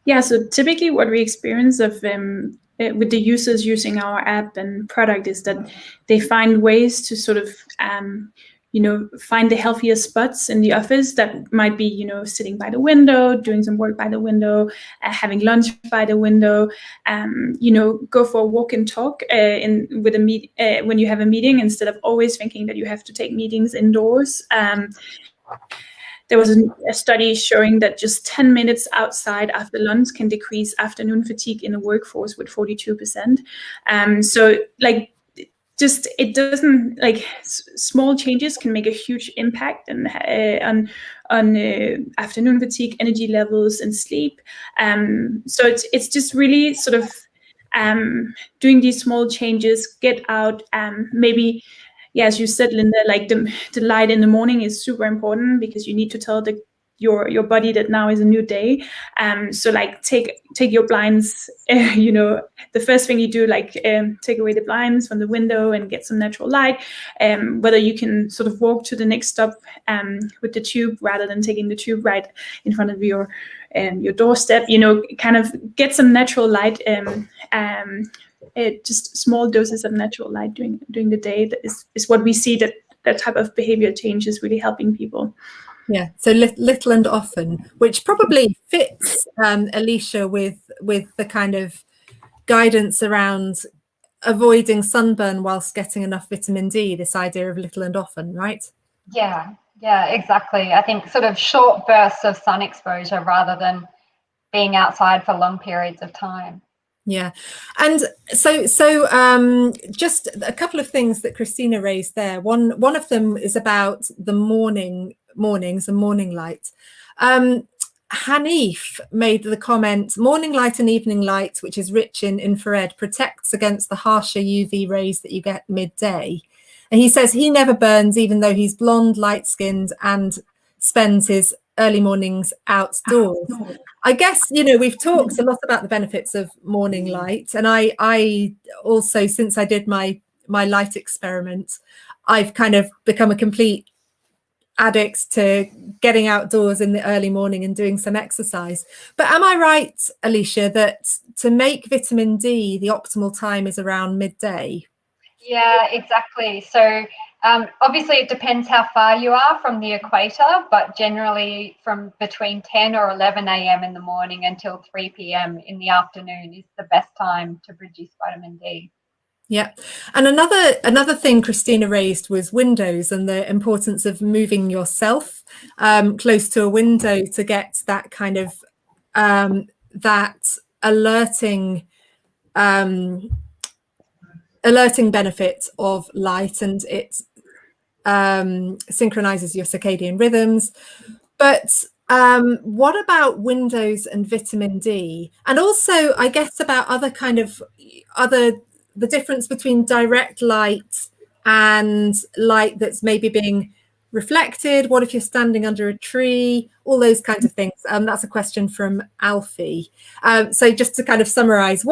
Speaker 3: Yeah, so typically what we experience of with the users using our app and product is that they find ways to sort of find the healthiest spots in the office. That might be, sitting by the window, doing some work by the window, having lunch by the window, go for a walk and talk when you have a meeting, instead of always thinking that you have to take meetings indoors. There was a study showing that just 10 minutes outside after lunch can decrease afternoon fatigue in the workforce with 42%. It doesn't, small changes can make a huge impact on afternoon fatigue, energy levels, and sleep. So it's just really sort of doing these small changes, get out, maybe. Yeah, as you said, Linda, the light in the morning is super important, because you need to tell your body that now is a new day. So take your blinds, the first thing you do, take away the blinds from the window and get some natural light. Whether you can sort of walk to the next stop with the tube rather than taking the tube right in front of your doorstep, kind of get some natural light. Just small doses of natural light during the day, that is what we see, that type of behavior change is really helping people.
Speaker 1: Yeah, so little and often, which probably fits, Alicia, with the kind of guidance around avoiding sunburn whilst getting enough vitamin D, this idea of little and often, right?
Speaker 2: Yeah, exactly. I think sort of short bursts of sun exposure rather than being outside for long periods of time.
Speaker 1: Yeah, and so just a couple of things that Christina raised there. One of them is about the morning mornings and morning light. Hanif made the comment, morning light and evening light, which is rich in infrared, protects against the harsher UV rays that you get midday. And he says he never burns, even though he's blonde, light-skinned, and spends his early mornings outdoors. I guess, you know, we've talked a lot about the benefits of morning light. And I also, since I did my light experiment, I've kind of become a complete addict to getting outdoors in the early morning and doing some exercise. But am I right, Alicia, that to make vitamin D, the optimal time is around midday?
Speaker 2: Yeah, exactly. So obviously it depends how far you are from the equator, but generally from between 10 or 11 a.m. in the morning until 3 p.m. in the afternoon is the best time to produce vitamin D.
Speaker 1: Yeah. And another thing Christina raised was windows and the importance of moving yourself close to a window to get that kind of that alerting benefit of light, and it synchronizes your circadian rhythms. But what about windows and vitamin D? And also, I guess, about the difference between direct light and light that's maybe being reflected. What if you're standing under a tree? All those kinds of things. That's a question from Alfie. So just to kind of summarize,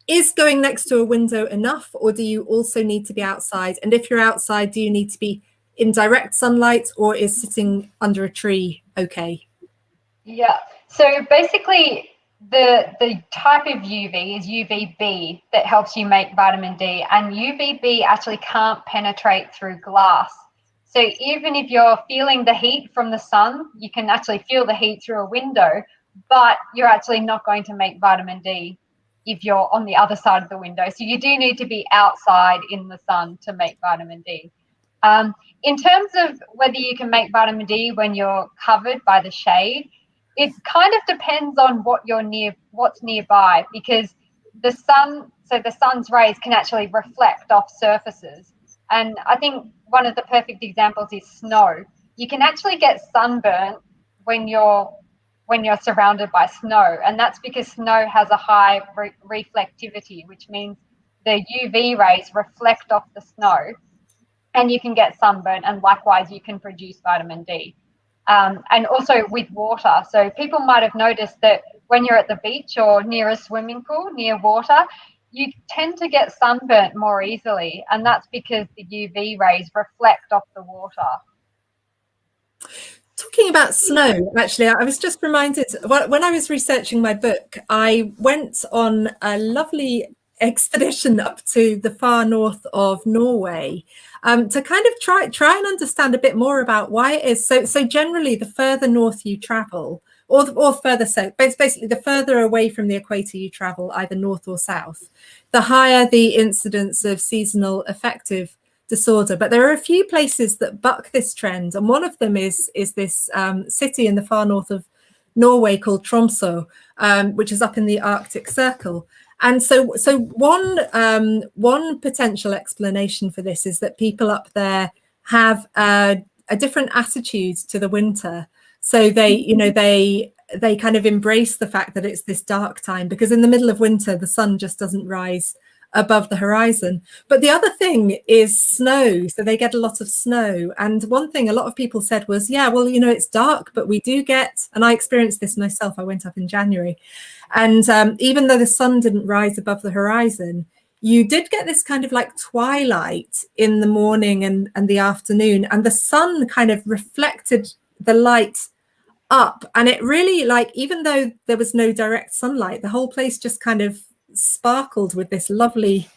Speaker 1: is going next to a window enough, or do you also need to be outside? And if you're outside, do you need to be in direct sunlight, or is sitting under a tree okay?
Speaker 2: Yeah, so basically the type of UV is UVB that helps you make vitamin D, and UVB actually can't penetrate through glass. So even if you're feeling the heat from the sun, you can actually feel the heat through a window, but you're actually not going to make vitamin D if you're on the other side of the window. So you do need to be outside in the sun to make vitamin D. In terms of whether you can make vitamin D when you're covered by the shade, it kind of depends on what's nearby, because the sun's rays can actually reflect off surfaces. And I think one of the perfect examples is snow. You can actually get sunburn when you're surrounded by snow, and that's because snow has a high reflectivity, which means the UV rays reflect off the snow, and you can get sunburn, and likewise you can produce vitamin D. And also with water. So people might have noticed that when you're at the beach or near a swimming pool, near water, you tend to get sunburnt more easily, and that's because the UV rays reflect off the water.
Speaker 1: Talking about snow, actually, I was just reminded, when I was researching my book, I went on a lovely expedition up to the far north of Norway to kind of try and understand a bit more about why it is. So generally, the further north you travel, or further south, basically the further away from the equator you travel, either north or south, the higher the incidence of seasonal affective disorder. But there are a few places that buck this trend, and one of them is this city in the far north of Norway called Tromsø, which is up in the Arctic Circle. And so one potential explanation for this is that people up there have a different attitude to the winter. So they kind of embrace the fact that it's this dark time, because in the middle of winter the sun just doesn't rise above the horizon. But the other thing is snow. So they get a lot of snow. And one thing a lot of people said was, yeah, well, it's dark, but we do get, and I experienced this myself, I went up in January, and even though the sun didn't rise above the horizon, you did get this kind of like twilight in the morning and the afternoon, and the sun kind of reflected the light up. And it really, like, even though there was no direct sunlight, the whole place just kind of sparkled with this lovely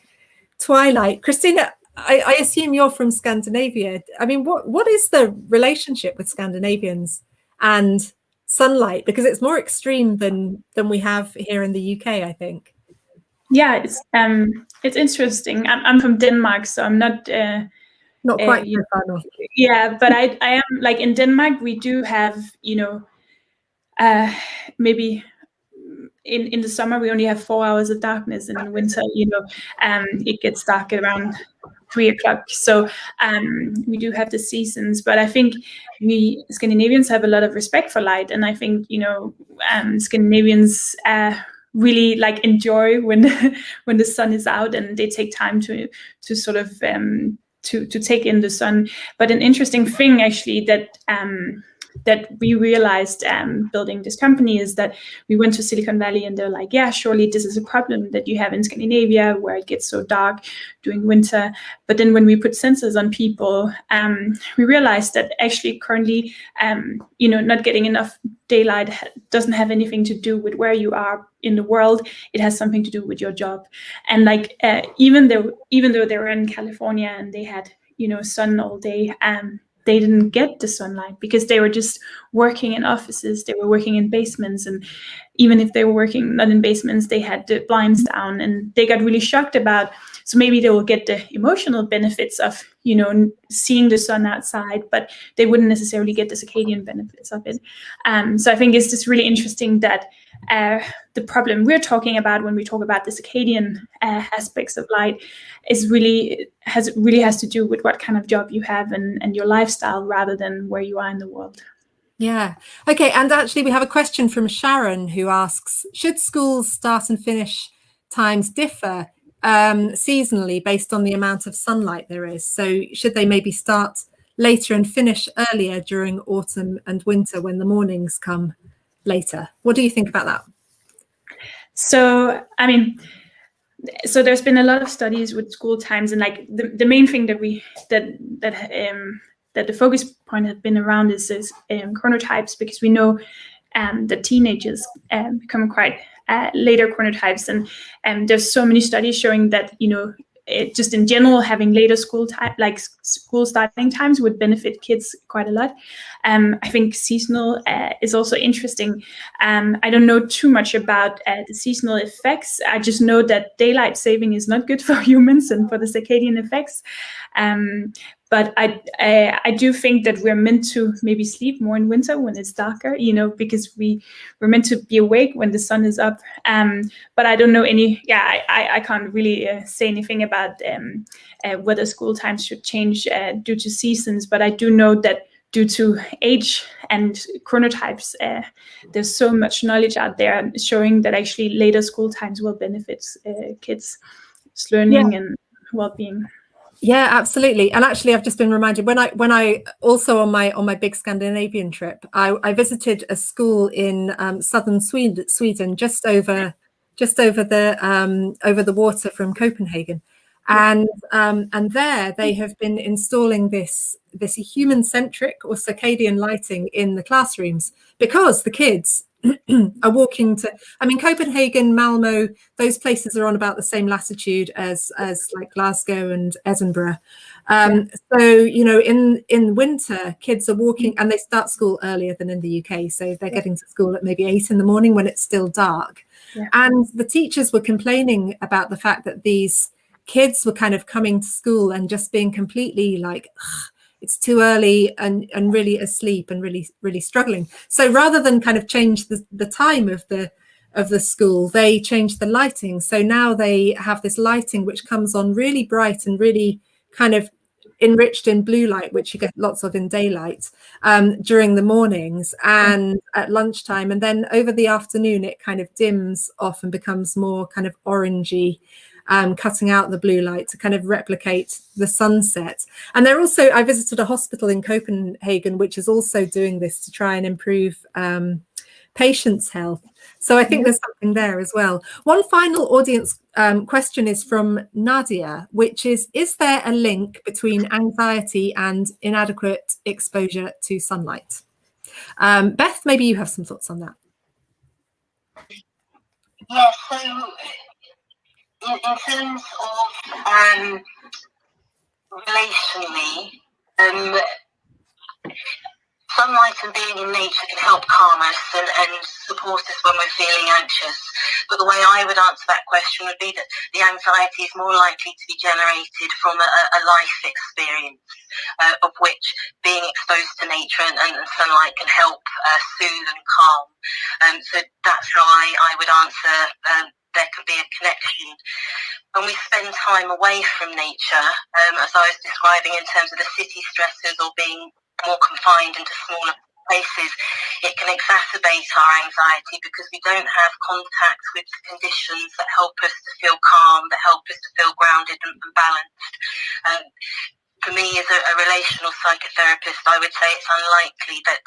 Speaker 1: twilight. Christina, I assume you're from Scandinavia. I mean, what is the relationship with Scandinavians and sunlight? Because it's more extreme than we have here in the UK, I think.
Speaker 3: Yeah, it's interesting. I'm from Denmark, so I'm not
Speaker 1: quite so far north.
Speaker 3: Yeah, but I am, like, in Denmark we do have, maybe in the summer we only have 4 hours of darkness, and in winter, it gets dark around 3 o'clock. So we do have the seasons, but I think we Scandinavians have a lot of respect for light, and I think Scandinavians really like enjoy when when the sun is out, and they take time to sort of to take in the sun. But an interesting thing actually that we realized building this company is that we went to Silicon Valley, and they're like, yeah, surely this is a problem that you have in Scandinavia where it gets so dark during winter. But then when we put sensors on people, we realized that actually currently, not getting enough daylight doesn't have anything to do with where you are in the world. It has something to do with your job. And like, even though they were in California and they had, sun all day, they didn't get the sunlight because they were just working in offices, they were working in basements, and even if they were working not in basements, they had the blinds down, and they got really shocked about, so maybe they will get the emotional benefits of, seeing the sun outside, but they wouldn't necessarily get the circadian benefits of it. So I think it's just really interesting that the problem we're talking about when we talk about the circadian aspects of light is really has to do with what kind of job you have and your lifestyle rather than where you are in the world.
Speaker 1: Yeah. Okay. And actually, we have a question from Sharon who asks, should schools start and finish times differ seasonally based on the amount of sunlight there is? So should they maybe start later and finish earlier during autumn and winter when the mornings come later? What do you think about that?
Speaker 3: So, so there's been a lot of studies with school times, and like the main thing that the focus point has been around is chronotypes, because we know that teenagers become quite later chronotypes, and there's so many studies showing that just in general having later school starting times would benefit kids quite a lot. I think seasonal is also interesting. I don't know too much about the seasonal effects. I just know that daylight saving is not good for humans and for the circadian effects. But I do think that we're meant to maybe sleep more in winter when it's darker, because we're meant to be awake when the sun is up. But I don't know I can't really say anything about whether school times should change due to seasons. But I do know that due to age and chronotypes, there's so much knowledge out there showing that actually later school times will benefit kids' learning and well-being.
Speaker 1: Yeah, absolutely. And actually, I've just been reminded when I also on my big Scandinavian trip, I visited a school in southern Sweden, just over the water from Copenhagen, and there they have been installing this human-centric or circadian lighting in the classrooms, because the kids are walking to, Copenhagen, Malmo, those places are on about the same latitude as like Glasgow and Edinburgh. So, in winter, kids are walking, and they start school earlier than in the UK. So they're getting to school at maybe 8 in the morning when it's still dark. Yeah. And the teachers were complaining about the fact that these kids were kind of coming to school and just being completely like, it's too early and really asleep and really struggling. So rather than kind of change the time of the school, they changed the lighting. So now they have this lighting which comes on really bright and really kind of enriched in blue light, which you get lots of in daylight during the mornings and at lunchtime. And then over the afternoon, it kind of dims off and becomes more kind of orangey, cutting out the blue light to kind of replicate the sunset. And they're also, I visited a hospital in Copenhagen, which is also doing this to try and improve patients' health. So I think there's something there as well. One final audience question is from Nadia, which is there a link between anxiety and inadequate exposure to sunlight? Beth, maybe you have some thoughts on that.
Speaker 4: Yeah, so in terms of relationally, sunlight and being in nature can help calm us and support us when we're feeling anxious. But the way I would answer that question would be that the anxiety is more likely to be generated from a life experience, of which being exposed to nature and sunlight can help soothe and calm. So that's how I would answer. There can be a connection. When we spend time away from nature, as I was describing in terms of the city stresses or being more confined into smaller places, it can exacerbate our anxiety because we don't have contact with conditions that help us to feel calm, that help us to feel grounded and balanced. For me, as a relational psychotherapist, I would say it's unlikely that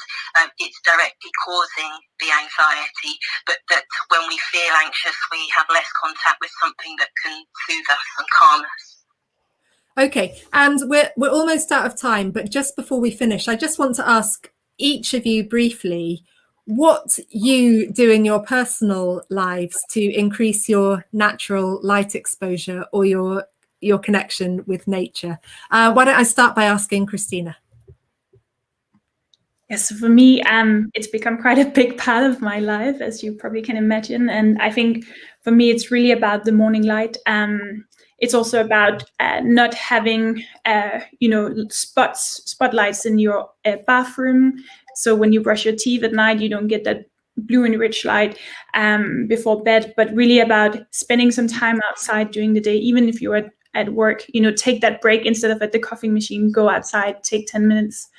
Speaker 4: it's directly causing the anxiety, but that when we feel anxious, we have less contact with something that can soothe us and calm us.
Speaker 1: Okay, and we're almost out of time, but just before we finish, I just want to ask each of you briefly what you do in your personal lives to increase your natural light exposure or your connection with nature. Why don't I start by asking Christina?
Speaker 3: Yes, so for me, it's become quite a big part of my life, as you probably can imagine. And I think for me, it's really about the morning light. It's also about not having, spotlights in your bathroom. So when you brush your teeth at night, you don't get that blue and rich light before bed, but really about spending some time outside during the day, even if you're at work, take that break instead of at the coffee machine, go outside, take 10 minutes,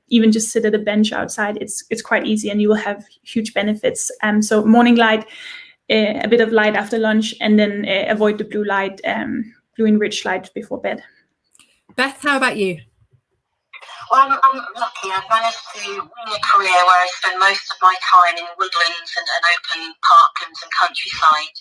Speaker 3: even just sit at a bench outside. It's quite easy and you will have huge benefits. So morning light, a bit of light after lunch, and then avoid the blue light, blue and rich light before bed.
Speaker 1: Beth, how about you?
Speaker 4: Well, I'm lucky. I've managed to win a career where I spend most of my time in woodlands and open parklands and countryside.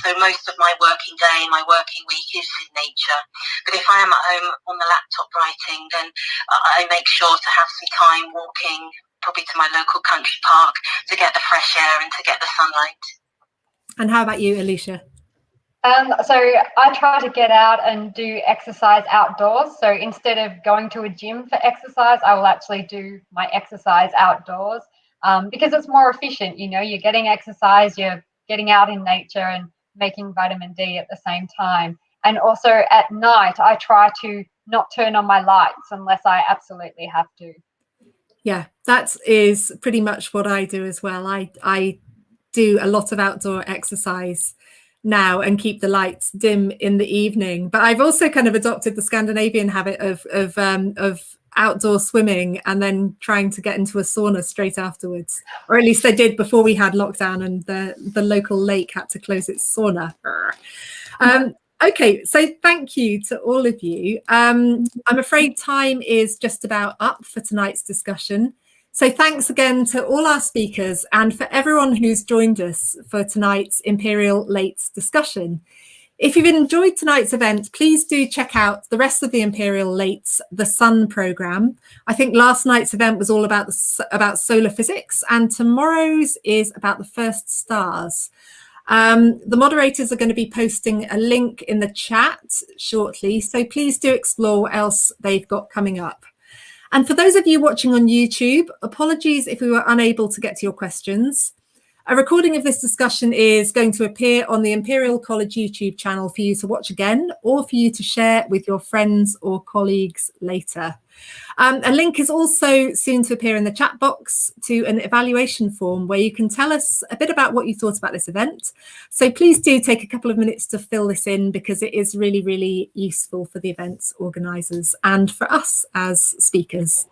Speaker 4: So most of my working day, my working week is in nature. But if I am at home on the laptop writing, then I make sure to have some time walking, probably to my local country park, to get the fresh air and to get the sunlight.
Speaker 1: And how about you, Alicia?
Speaker 2: So I try to get out and do exercise outdoors. So instead of going to a gym for exercise, I will actually do my exercise outdoors because it's more efficient. You're getting exercise, you're getting out in nature and making vitamin D at the same time. And also at night, I try to not turn on my lights unless I absolutely have to.
Speaker 1: Yeah, that is pretty much what I do as well. I do a lot of outdoor exercise now and keep the lights dim in the evening, but I've also kind of adopted the Scandinavian habit of outdoor swimming and then trying to get into a sauna straight afterwards, or at least I did before we had lockdown and the local lake had to close its sauna. Okay, so thank you to all of you. I'm afraid time is just about up for tonight's discussion. So thanks again to all our speakers and for everyone who's joined us for tonight's Imperial Lates discussion. If you've enjoyed tonight's event, please do check out the rest of the Imperial Lates, the Sun programme. I think last night's event was all about solar physics, and tomorrow's is about the first stars. The moderators are going to be posting a link in the chat shortly, so please do explore what else they've got coming up. And for those of you watching on YouTube, apologies if we were unable to get to your questions. A recording of this discussion is going to appear on the Imperial College YouTube channel for you to watch again or for you to share with your friends or colleagues later. A link is also soon to appear in the chat box to an evaluation form where you can tell us a bit about what you thought about this event. So please do take a couple of minutes to fill this in because it is really, really useful for the event's organisers and for us as speakers.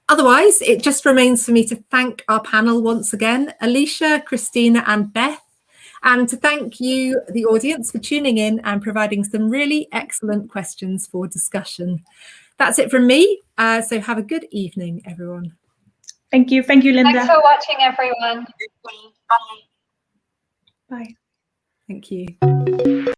Speaker 1: Otherwise, it just remains for me to thank our panel once again, Alicia, Christina and Beth, and to thank you, the audience, for tuning in and providing some really excellent questions for discussion. That's it from me. So have a good evening, everyone.
Speaker 3: Thank you. Thank you, Linda.
Speaker 2: Thanks for watching, everyone.
Speaker 3: Bye.
Speaker 1: Thank you.